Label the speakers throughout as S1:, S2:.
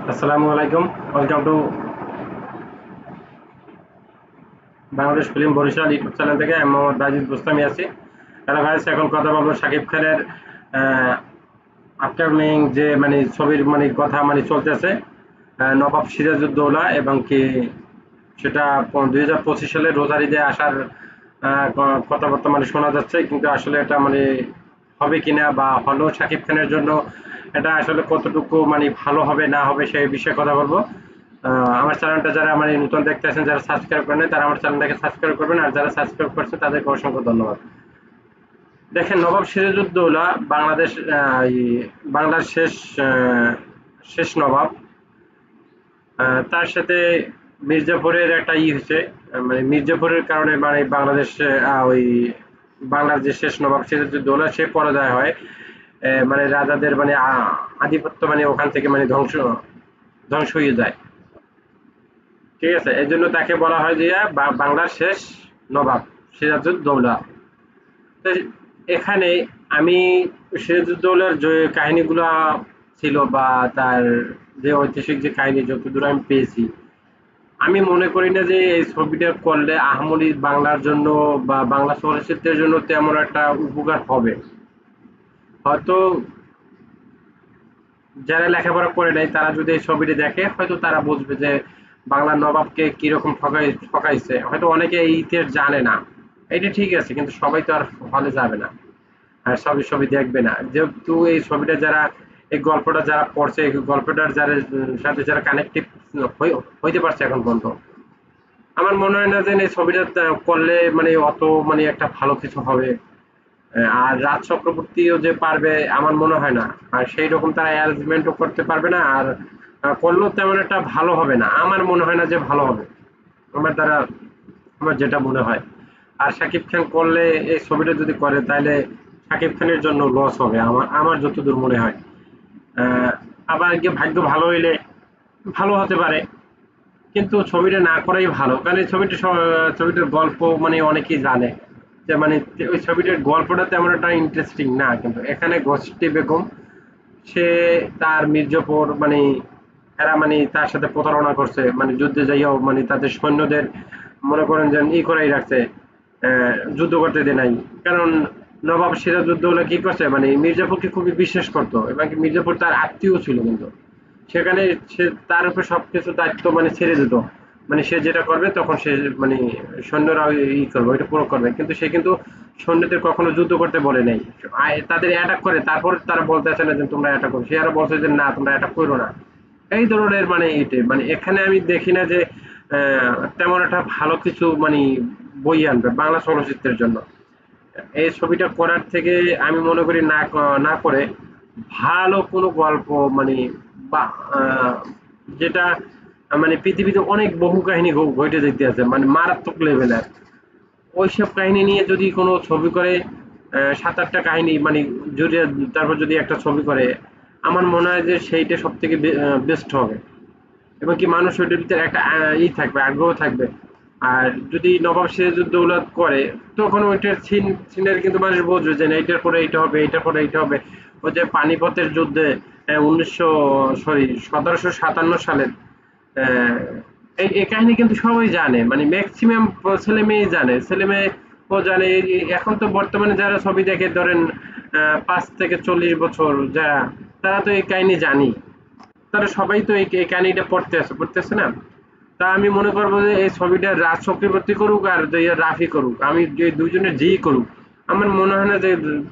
S1: আসসালামু আলাইকুম। Welcome to Bangladesh film Barishal YouTube channel থেকে আমি মোহাম্মদ বাজিদ বুস্তামি আছি। হ্যালো গাইস, এখন কথা বলবো শাকিব খানের আপকামিং যে ছবির কথা চলতেছে, নবাব সিরাজউদ্দৌলা, এবং কি সেটা 2025 সালে রোজার ঈদে আসার কথাবার্তা শোনা যাচ্ছে, কিন্তু আসলে এটা হবে কিনা বা হলেও শাকিব খানের জন্য এটা আসলে কতটুকু ভালো হবে না হবে সেই বিষয়ে কথা বলবো। আমার চ্যানেলটা যারা নতুন দেখতেছেন, যারা সাবস্ক্রাইব করেন নাই, তারা আমার চ্যানেলটাকে সাবস্ক্রাইব করবেন, আর যারা সাবস্ক্রাইব করছে তাদেরকে অসংখ্য ধন্যবাদ। দেখেন, নবাব সিরাজউদ্দৌলা বাংলাদেশ বাংলার শেষ নবাব। তার সাথে মির্জাপুরের একটা হয়েছে, মির্জাপুরের কারণে বাংলাদেশ ওই বাংলার যে শেষ নবাব সিরাজউদ্দৌলা সে পরাজয় হয়। রাজাদের আধিপত্য ওখান থেকে ধ্বংস ধ্বংস হয়ে যায়। ঠিক আছে, এই জন্য তাকে বলা হয় যে বাংলার শেষ নবাব সিরাজউদ্দৌলা। তো এখানে আমি সিরাজউদ্দৌলার যে কাহিনীগুলো ছিল বা তার যে ঐতিহাসিক যে কাহিনী যতদূর আমি পেয়েছি, আমি মনে করি না যে এই ছবিটা করলে আহামরি বাংলার জন্য বা বাংলা চলচ্চিত্রের জন্য তেমন একটা উপকার হবে। হয়তো যারা লেখাপড়া করে নাই তারা যদি এই ছবিটি দেখে, হয়তো তারা বুঝবে যে বাংলার নবাবকে কিরকম ঠকাইছে। হয়তো অনেকে এই ইতিহাস জানে না, এটা ঠিক আছে, কিন্তু সবাই তো আর হলে যাবে না আর সবই ছবি দেখবে না। যেহেতু এই ছবিটা যারা, এই গল্পটা যারা পড়ছে, এই গল্পটার যারা সাথে যারা কানেক্টিভ হইতে পারছে এখন পর্যন্ত, আমার মনে হয় না যে এই ছবিটা করলে অত একটা ভালো কিছু হবে। আর রাজ চক্রবর্তীও যে পারবে আমার মনে হয় না, আর সেই রকম তারা অ্যারেঞ্জমেন্টও করতে পারবে না, আর করলেও তেমন একটা ভালো হবে না। আমার মনে হয় না যে ভালো হবে আমার দ্বারা, আমার যেটা মনে হয়। আর শাকিব খান করলে, এই ছবিটা যদি করে তাহলে শাকিব খানের জন্য লস হবে আমার আমার যতদূর মনে হয়। আহ, আবার গিয়ে ভাগ্য ভালো হইলে ভালো হতে পারে, কিন্তু ছবিটা না করাই ভালো, কারণ এই ছবিটার গল্প অনেকেই জানে যে ওই ছবিটার গল্পটা তেমন একটা ইন্টারেস্টিং না, কিন্তু এখানে গোষ্ঠী বেগম, সে তার মির্জাপুর এরা তার সাথে প্রতারণা করছে, যুদ্ধে যাইয়াও তাদের সৈন্যদের মনে করেন যে করাই রাখছে, যুদ্ধ করতে দেয় নাই। কারণ নবাব সিরাজউদ্দৌলা কি করছে, মির্জাপুরকে খুবই বিশ্বাস করতো, এবং কি মির্জাপুর তার আত্মীয় ছিল, কিন্তু সেখানে সে তার উপর সবকিছু দায়িত্ব ছেড়ে দিত। সে যেটা করবে তখন সে মানে সৈন্যরা করবে, ওইটা পুরো করবে, কিন্তু সে কিন্তু সৈন্যদের কখনো যুদ্ধ করতে বলে নাই। তাদের অ্যাটাক করে, তারপর তারা বলতেছে না যে তোমরা অ্যাটাক করো, সে আরো বলছে যে না তোমরা অ্যাটাক করো না। এই ধরনের এইটা এখানে আমি দেখি না যে তেমন একটা ভালো কিছু বই আনবে বাংলা চলচ্চিত্রের জন্য। এই ছবিটা করার থেকে আমি মনে করি না করে ভালো কোনো গল্প, মানে বা যেটা পৃথিবীতে অনেক বহু কাহিনী ঘটে যেতে আছে, মারাত্মক লেভেলের ওইসব কাহিনী নিয়ে যদি কোনো ছবি করে, সাত আটটা কাহিনী জুড়ে, তারপর যদি একটা ছবি করে, আমার মনে হয় যে সেইটা সব থেকে বেস্ট হবে, এবং কি মানুষ ওইটার ভিতরে একটা থাকবে, আগ্রহ থাকবে। আর যদি নবাব সিরাজউদ্দৌলা করে, তখন ওইটার সিনের কিন্তু মানুষ বুঝবে যে না, এইটার পরে এইটা হবে, এইটার পরে এইটা হবে। ওই যে পানিপথের যুদ্ধে 1757 সালের, আহ, এই কাহিনী কিন্তু সবাই জানে, ম্যাক্সিমাম ছেলে মেয়ে জানে, ছেলে মেয়ে ও জানে। এখন তো বর্তমানে যারা ছবি দেখে ধরেন 5 থেকে 40 বছর যারা, তারা তো এই কাহিনী জানি, তারা সবাই তো এই কাহিনীটা পড়তেছে না। তা আমি মনে করবো যে এই ছবিটা রাজ চক্রবর্তী করুক আর যে রাফি করুক, আমি যে দুইজনের যেই করুক, আমার মনে হয় না যে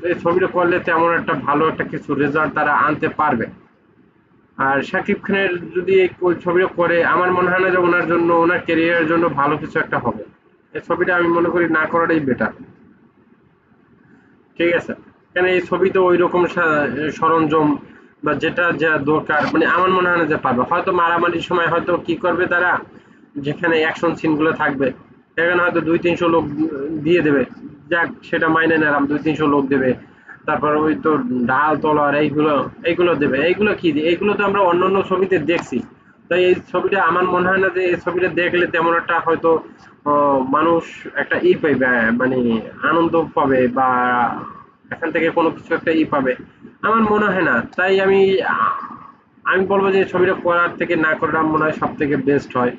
S1: এই ছবিটা করলে তেমন একটা ভালো একটা কিছু রেজাল্ট তারা আনতে পারবে। আর শাকিব খানের যদি ওই ছবিটা করে, আমার মনে হয় না যে ওনার জন্য, ওনার ক্যারিয়ারের জন্য ভালো কিছু একটা হবে। এই ছবিটা আমি মনে করি না করাটাই বেটার। ঠিক আছে, কেন এই ছবিতে ওই রকম সরঞ্জাম বা যেটা যা দরকার, আমার মনে হয় না যে পাবে। হয়তো মারামারির সময় হয়তো কি করবে তারা, যেখানে অ্যাকশন সিন গুলো থাকবে, এখানে হয়তো 200-300 লোক দিয়ে দেবে। যাক, সেটা মাইনে নিলাম, 200-300 লোক দেবে। তারপর ওই তো ঢাল তলোয়ার এইগুলো এইগুলো দেবে। এইগুলো কি, এইগুলো তো আমরা অন্যান্য ছবিতে দেখছি। তাই এই ছবিটা আমার মনে হয় না যে এই ছবিটা দেখলে তেমন একটা হয়তো মানুষ একটা পাইবে, আনন্দ পাবে, বা এখান থেকে কোনো কিছু একটা পাবে, আমার মনে হয় না। তাই আমি আমি বলবো যে ছবিটা করার থেকে না করাটা মনে হয় সব থেকে বেস্ট হয়।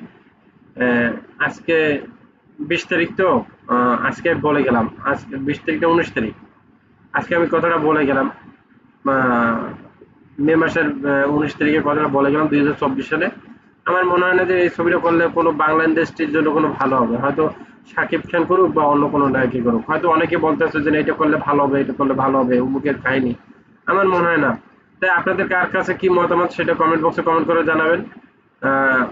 S1: আজকে 20 তারিখ তো, আজকে বলে গেলাম, আজকে 20 তারিখ না 19 তারিখ, আজকে আমি কথাটা বলে গেলাম, আহ, মে মাসের 19 তারিখে কথাটা বলে গেলাম 2024 সালে। আমার মনে হয় না যে এই ছবিটা করলে কোনো বাংলা ইন্ডাস্ট্রির জন্য কোনো ভালো হবে। হয়তো শাকিব খান করুক বা অন্য কোনো নায়কই করুক, হয়তো অনেকে বলতেছে যে না, এটা করলে ভালো হবে, এটা করলে ভালো হবে, অমুকের কাহিনী। আমার মনে হয় না। তাই আপনাদের কার কাছে কি মতামত সেটা কমেন্ট বক্সে কমেন্ট করে জানাবেন। আহ,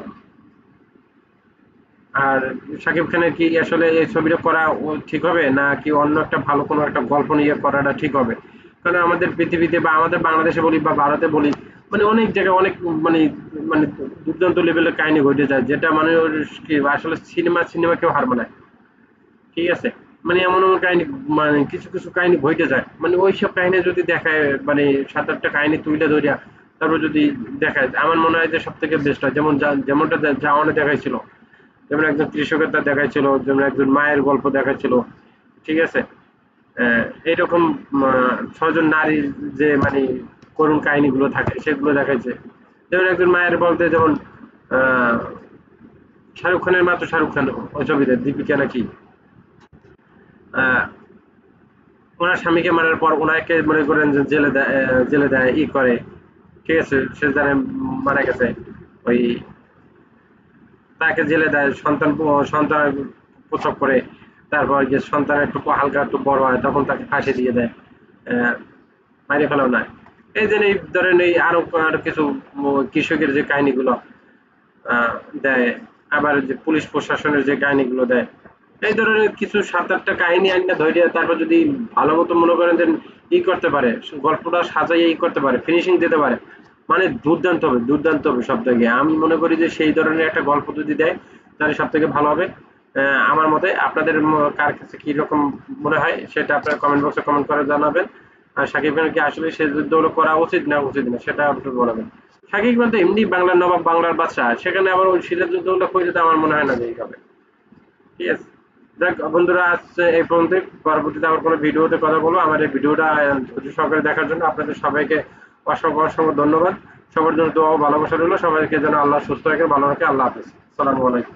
S1: আর শাকিব খানের কি আসলে এই ছবিটা করা ঠিক হবে, না কি অন্য একটা ভালো কোনো একটা গল্প নিয়ে করাটা ঠিক হবে? কারণ আমাদের পৃথিবীতে বা আমাদের বাংলাদেশে বলি বা ভারতে বলি, মানে অনেক জায়গায় অনেক মানে মানে দুর্দান্ত লেভেলের কাহিনী ঘটে যায়, যেটা মানে কি আসলে সিনেমা কেউ হার মানায়। ঠিক আছে? মানে এমন এমন কাহিনী, মানে কিছু কিছু কাহিনী ঘটে যায়, মানে ওইসব কাহিনী যদি দেখায়, মানে 7-8টা কাহিনী তুলে ধরিয়া তারপর যদি দেখায়, আমার মনে হয় যে সব থেকে বেস্ট হয়। যেমন যেমনটা জাওয়ানে দেখাইছিল, যেমন একজন কৃষকের তার দেখাইছিল, যেমন একজন মায়ের গল্প দেখাইছিল। ঠিক আছে? এইরকম 6 জন নারীর যে মানে করুণ কাহিনীগুলো থাকে সেগুলো দেখাইছে। যেমন একজন মায়ের বলতে, যেমন আহ, শাহরুখ খানের মা তো শাহরুখ খান ওই ছবিতে, দীপিকা নাকি, আহ, ওনার স্বামীকে মারার পর ওনাকে মনে করেন যে জেলে দেয় ই করে। ঠিক আছে? সে জানে মারা গেছে। ওই তাকে জেলে দেয়, সন্তান প্রসব করে, তারপর যে সন্তান একটু হালকা একটু বড় হয় তখন তাকে ফাঁসি দিয়ে দেয়, মাইরে ফেলাও না। এই যে এই ধরেন এই আরো আরো কিছু কৃষকের যে কাহিনীগুলো আহ, দেয়, আবার যে পুলিশ প্রশাসনের যে কাহিনীগুলো দেয়, এই ধরনের কিছু 7-8টা কাহিনী আইনা ধরে তারপর যদি ভালো মতো মনে করেন যে ই করতে পারে, গল্পটা সাজাইয়ে ই করতে পারে, ফিনিশিং দিতে পারে, মানে দুর্দান্ত হবে, দুর্দান্ত হবে সব থেকে। আমি মনে করি যে সেই ধরনের একটা গল্প যদি দেয় তাহলে সব থেকে ভালো হবে। আমার মতে আপনাদের কার কাছে কি রকম মনে হয় সেটা আপনারা কমেন্ট বক্সে কমেন্ট করে জানাবেন। আর শাকিব খানের কি আসলে সে যুদ্ধগুলো করা উচিত না উচিত না সেটা আপনি বলাবেন। শাকিব খান তো এমনি বাংলার নবাব, বাংলার বাদশা, সেখানে আবার ওই সিরাজ যুদ্ধগুলো করলে তো আমার মনে হয় না যে এই হবে। ঠিক আছে? যাক বন্ধুরা, আজ এই পর্যন্তই। পরবর্তীতে আবার কোনো ভিডিওতে কথা বলবো। আমার এই ভিডিওটা ধৈর্য সহকারে দেখার জন্য আপনাদের সবাইকে অসংখ্য অসংখ্য ধন্যবাদ। সবার জন্য দোয়া ও ভালোবাসা রইলো। সবাইকে যেন আল্লাহ সুস্থ রাখে, ভালো রাখে। আল্লাহ হাফেজ। আসসালামু আলাইকুম।